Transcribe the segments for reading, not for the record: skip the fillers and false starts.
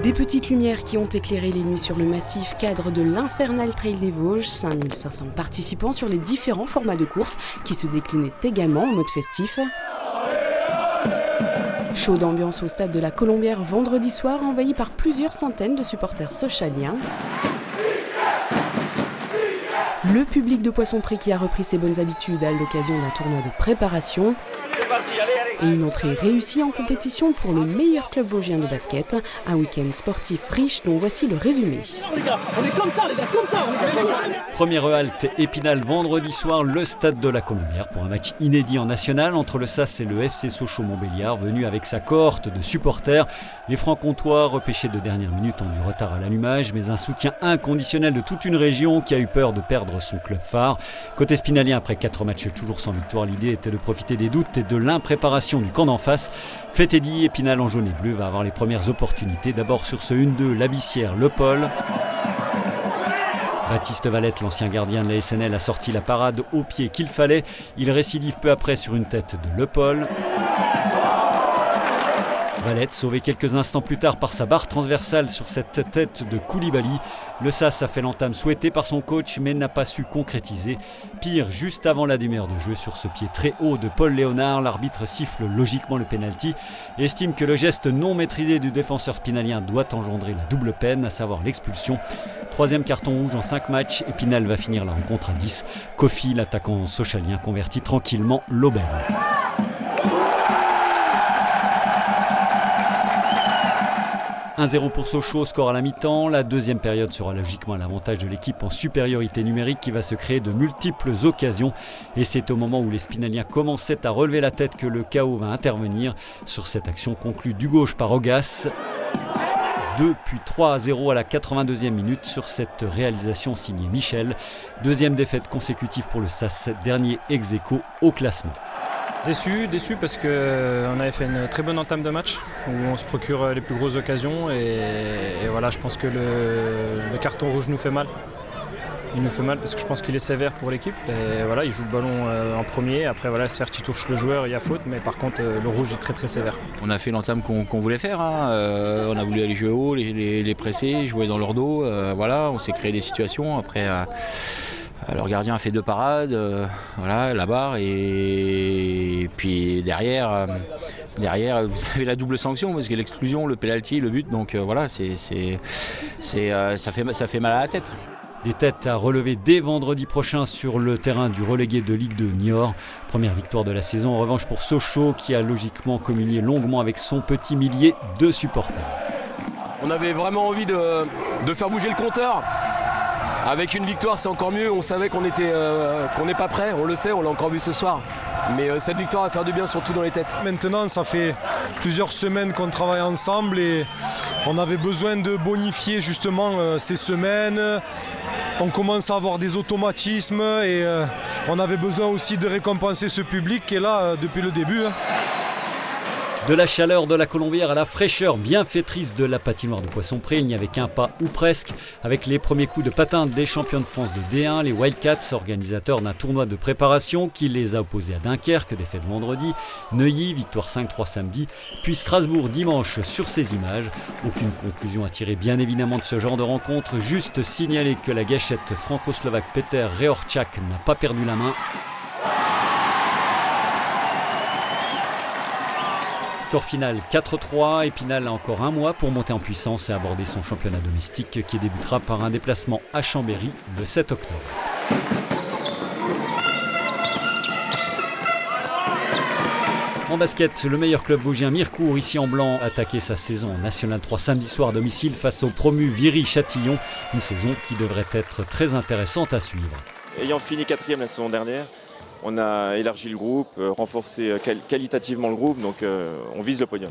Des petites lumières qui ont éclairé les nuits sur le massif cadre de l'Infernal Trail des Vosges. 5500 participants sur les différents formats de course qui se déclinaient également en mode festif. Show d'ambiance au stade de la Colombière vendredi soir, envahi par plusieurs centaines de supporters sochaliens. Le public de Poissompré qui a repris ses bonnes habitudes à l'occasion d'un tournoi de préparation. Et une entrée réussie en compétition pour le meilleur club vosgien de basket. Un week-end sportif riche dont voici le résumé. On est comme ça, les gars, comme ça. Première halte Épinal vendredi soir, le stade de la Colombière pour un match inédit en national entre le SAS et le FC Sochaux-Montbéliard, venu avec sa cohorte de supporters. Les Francs-Comtois, repêchés de dernière minute, ont du retard à l'allumage, mais un soutien inconditionnel de toute une région qui a eu peur de perdre son club phare. Côté spinalien, après 4 matchs toujours sans victoire, l'idée était de profiter des doutes et de l'impréparation du camp d'en face. Fait et dit, Épinal en jaune et bleu va avoir les premières opportunités. D'abord sur ce 1-2, l'Abissière, Le Paul. Baptiste Valette, l'ancien gardien de la SNL, a sorti la parade au pied qu'il fallait. Il récidive peu après sur une tête de Le Paul. Valette, sauvé quelques instants plus tard par sa barre transversale sur cette tête de Koulibaly. Le SAS a fait l'entame souhaitée par son coach mais n'a pas su concrétiser. Pire, juste avant la demi-heure de jeu, sur ce pied très haut de Paul Léonard, l'arbitre siffle logiquement le pénalty et estime que le geste non maîtrisé du défenseur spinalien doit engendrer la double peine, à savoir l'expulsion. 3e carton rouge en 5 matchs, Épinal va finir la rencontre à 10. Kofi, l'attaquant sochalien, convertit tranquillement l'aubaine. « 1-0 pour Sochaux, score à la mi-temps. La deuxième période sera logiquement à l'avantage de l'équipe en supériorité numérique qui va se créer de multiples occasions. Et c'est au moment où les Spinaliens commençaient à relever la tête que le chaos va intervenir. Sur cette action conclue du gauche par Ogas. 2 puis 3-0 à la 82e minute sur cette réalisation signée Michel. Deuxième défaite consécutive pour le SAS, dernier ex-aequo au classement. Déçu parce qu'on avait fait une très bonne entame de match où on se procure les plus grosses occasions et voilà, je pense que le carton rouge nous fait mal. Il nous fait mal parce que je pense qu'il est sévère pour l'équipe et voilà, il joue le ballon en premier. Après voilà, certes il touche le joueur, il y a faute, mais par contre le rouge est très très sévère. On a fait l'entame qu'on voulait faire, on a voulu aller jouer haut, les presser, jouer dans leur dos, voilà, on s'est créé des situations. Après leur gardien a fait 2 parades, voilà, la barre et puis derrière vous avez la double sanction parce que l'exclusion, le penalty, le but, donc voilà, ça fait mal à la tête. Des têtes à relever dès vendredi prochain sur le terrain du relégué de Ligue 2 Niort. Première victoire de la saison en revanche pour Sochaux qui a logiquement communié longuement avec son petit millier de supporters. On avait vraiment envie de faire bouger le compteur. Avec une victoire, c'est encore mieux. On savait qu'on n'est pas prêt, on le sait, on l'a encore vu ce soir. Mais cette victoire va faire du bien, surtout dans les têtes. Maintenant, ça fait plusieurs semaines qu'on travaille ensemble et on avait besoin de bonifier justement ces semaines. On commence à avoir des automatismes et on avait besoin aussi de récompenser ce public qui est là depuis le début. De la chaleur de la Colombière à la fraîcheur bienfaitrice de la patinoire de Poissompré, il n'y avait qu'un pas ou presque. Avec les premiers coups de patin des champions de France de D1, les Wildcats, organisateurs d'un tournoi de préparation qui les a opposés à Dunkerque, défaite vendredi, Neuilly, victoire 5-3 samedi, puis Strasbourg dimanche sur ces images. Aucune conclusion à tirer bien évidemment de ce genre de rencontre, juste signaler que la gâchette franco-slovaque Peter Rehorčák n'a pas perdu la main. Score final 4-3, Épinal a encore un mois pour monter en puissance et aborder son championnat domestique qui débutera par un déplacement à Chambéry le 7 octobre. En basket, le meilleur club vosgien Mirecourt, ici en blanc, attaquait sa saison en National 3 samedi soir à domicile face au promu Viry-Châtillon, une saison qui devrait être très intéressante à suivre. Ayant fini 4e la saison dernière, on a élargi le groupe, renforcé qualitativement le groupe, donc on vise le podium.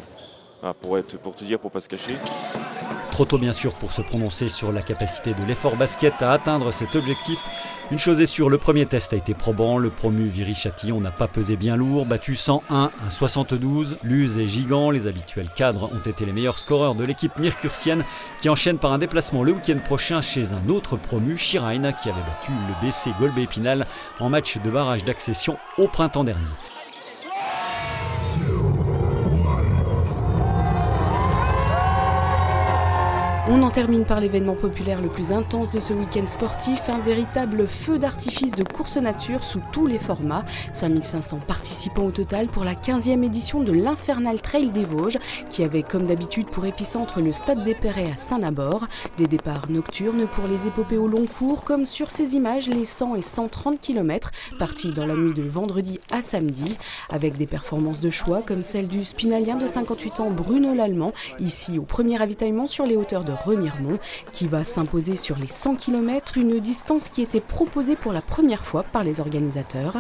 Pour te dire, pour ne pas se cacher. Trop tôt bien sûr pour se prononcer sur la capacité de l'effort basket à atteindre cet objectif. Une chose est sûre, le premier test a été probant. Le promu Viry-Châtillon n'a pas pesé bien lourd, battu 101 à 72. Luz et Gigant, les habituels cadres, ont été les meilleurs scoreurs de l'équipe mircursienne qui enchaîne par un déplacement le week-end prochain chez un autre promu, Schirheim, qui avait battu le BC Golbe-Épinal en match de barrage d'accession au printemps dernier. On en termine par l'événement populaire le plus intense de ce week-end sportif, un véritable feu d'artifice de course nature sous tous les formats. 5500 participants au total pour la 15e édition de l'Infernal Trail des Vosges, qui avait comme d'habitude pour épicentre le Stade des Perrets à Saint-Nabord. Des départs nocturnes pour les épopées au long cours, comme sur ces images, les 100 et 130 km, partis dans la nuit de vendredi à samedi, avec des performances de choix comme celle du spinalien de 58 ans Bruno Lallemand, ici au premier ravitaillement sur les hauteurs de Remiremont, qui va s'imposer sur les 100 km, une distance qui était proposée pour la première fois par les organisateurs.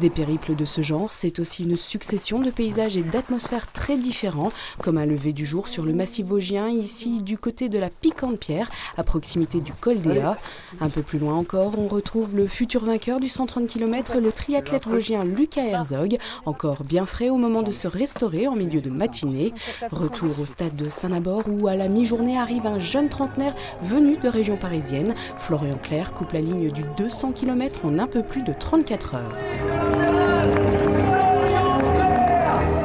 Des périples de ce genre, c'est aussi une succession de paysages et d'atmosphères très différents, comme un lever du jour sur le massif vosgien, ici du côté de la Piquante Pierre, à proximité du col d'Ea. Un peu plus loin encore, on retrouve le futur vainqueur du 130 km, le triathlète vosgien Lucas Herzog, encore bien frais au moment de se restaurer en milieu de matinée. Retour au stade de Saint-Nabord où à la mi-journée arrive un jeune trentenaire venu de région parisienne. Florian Clerc coupe la ligne du 200 km en un peu plus de 34 heures.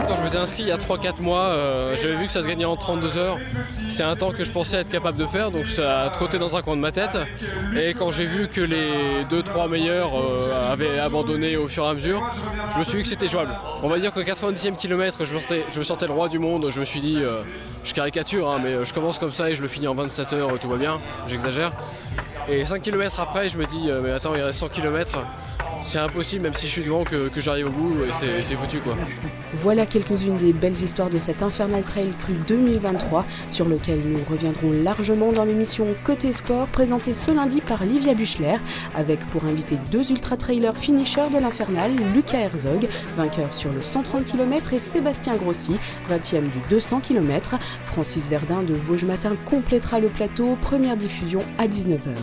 Quand je m'étais inscrit il y a 3-4 mois, j'avais vu que ça se gagnait en 32 heures. C'est un temps que je pensais être capable de faire, donc ça a trotté dans un coin de ma tête. Et quand j'ai vu que les 2-3 meilleurs avaient abandonné au fur et à mesure, je me suis dit que c'était jouable. On va dire qu'au 90e kilomètre, je me sentais le roi du monde. Je me suis dit, je caricature, hein, mais je commence comme ça et je le finis en 27 heures, tout va bien, j'exagère. Et 5 km après, je me dis, mais attends, il reste 100 km. C'est impossible, même si je suis devant, que j'arrive au bout, et c'est foutu quoi. Voilà quelques-unes des belles histoires de cet Infernal Trail Cru 2023, sur lequel nous reviendrons largement dans l'émission Côté Sport, présentée ce lundi par Livia Buchler, avec pour invité 2 ultra-trailers finishers de l'Infernal, Lucas Herzog, vainqueur sur le 130 km, et Sébastien Grossi, 20e du 200 km. Francis Verdun de Vosges Matin complétera le plateau, première diffusion à 19h.